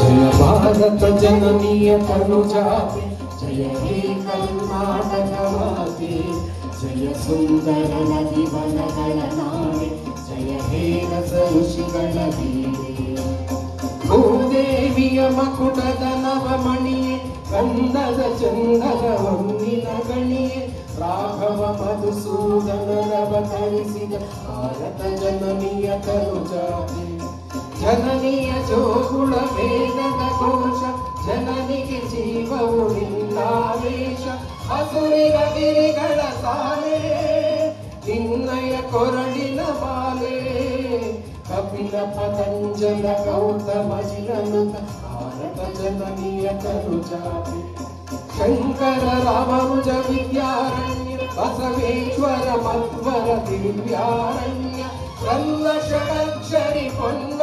जय भारत जननीय तनुजाते, जय हे कर्नाटकवासी, जय सुंदर नदी वनಗಳ ನಾಡೆ, जय हे रस ಋಷಿಗಳ ಬೀಡೆ. ಭೂದೇವಿಯ ಮಕುಟದ ನವಮಣಿಯೇ, ಕಂದದ ಚಂದದ ಹೊನ್ನಿನ ಗಣಿಯೇ, ರಾಘವ ಮಧುಸೂದನರವತರಿಸಿದ ಭಾರತ ಜನನಿಯ ತನುಜಾತೆ. ಜನನಿಯ ಜೋಗುಳ ವೇದದ ಘೋಷ, ಜನನಿಗೆ ಜೀವವು ನಿನ್ನಾವೇಶ. ಹಸುರಿನ ಗಿರಿಗಳ ಸಾಲೆ, ನಿನ್ನಯ ಕೊರಳಿನ ಬಾಲೆ. ಕಪಿಲ ಪತಂಜಲ ಗೌತಮ ಜಿನನುತ ಭಾರತ ಜನನಿಯ ತನುಜಾತೆ. ಶಂಕರ ರಾಮನುಜ ವಿದ್ಯಾರಣ್ಯ, ಬಸವೇಶ್ವರ ಮಧ್ವರ ದಿವ್ಯಾರಣ್ಯ. ಕಲ್ಲ ಷಡಕ್ಷರಿ ಪೊನ್ನ,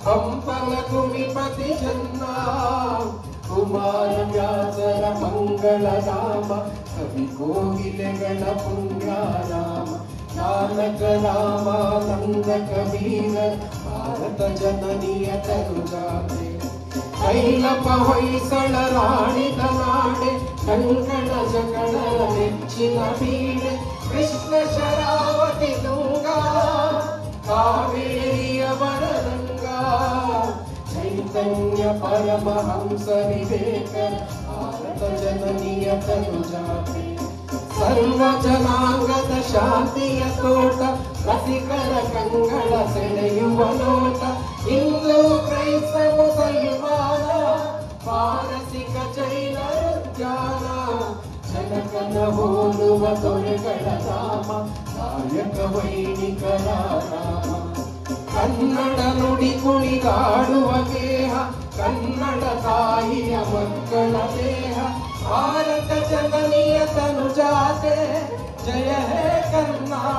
ಪಂಪಲ ಕುಮಿಪತಿ ಜನ್ನ. ಕುಮಾರ ವ್ಯಾಸರ ಮಂಗಳ ರಾಮ, ಕವಿ ಕೋಗಿಲೆಗಳ ಪುಣ್ಯಾರಾಮ. ನಾನಕ ರಾಮಾನಂದ ಕಬೀರ, ಭಾರತ ಜನನಿಯ ತನುಜಾತೆ. ಕೈಲಪ ಹೊಯ್ಸಳ ರಾಣಿದ ನಾಡೆ, ಕಂಕಣ ಜಗಳ ನೆಚ್ಚಿನ ಬೀಡೆ. ಕೃಷ್ಣ ಶರಾವತಿ ತುಂಗಾ, ಕಾವೇರಿಯ ವರದಂಗ. ಚೈತನ್ಯ ಪರಮಹಂಸ ವಿವೇಕ, ಭಾರತ ಜನನಿಯ ತನುಜಾತೆ. ಸರ್ವ ಜನಾಂಗದ ಶಾಂತಿಯ ತೋಟ, ರಸಿಕರ ಕಂಗಳ ಸೆಳೆಯುವ ನೋಟ. ಹಿಂದೂ ಕ್ರೈಸ್ತ ಮುಸಲ್ಮಾನ, ಪಾರಸಿಕ ಜೈನರ ಜ್ಞಾನ. ಜನಕನ ಹೋಲುವ ದೊರೆಗಳ ರಾಮ, ನಾಯಕ ವೈಣಿಕರ ರಾಮ. ಕನ್ನಡ ನುಡಿ ಕುಣಿದಾಡುವ ದೇಹ, ಕನ್ನಡ ತಾಯಿಯ ಮಕ್ಕಳ ದೇಹ. ಭಾರತ ಜನನಿಯ ತನುಜಾತೆ, ಜಯ ಹೇ ಕರ್ನಾಟಕ.